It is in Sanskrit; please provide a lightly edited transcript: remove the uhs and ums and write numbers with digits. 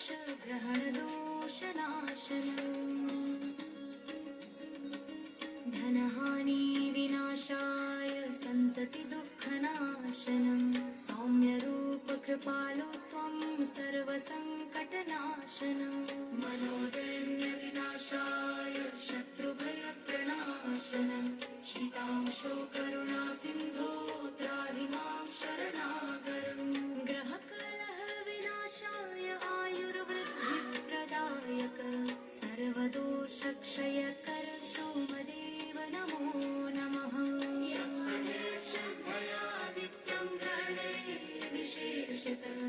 ग्रहणदोषनाशनम् धनहानि विनाशाय सन्ततिदुःखनाशनम् सौम्यरूप कृपालु त्वं सर्वसङ्कटनाशनम् मनोदैन्य विनाशाय शत्रुभयप्रणाशनम् शीतांशो करुणा सिन्धो त्राहि मां शरणागरम् ग्रहकलह विनाशाय आयुर्वृद्धिप्रदायक सर्वदोषक्षयकर सोमदेव नमो नमः यः पठेत् श्रद्धया नित्यं ग्रहणे विशेषतः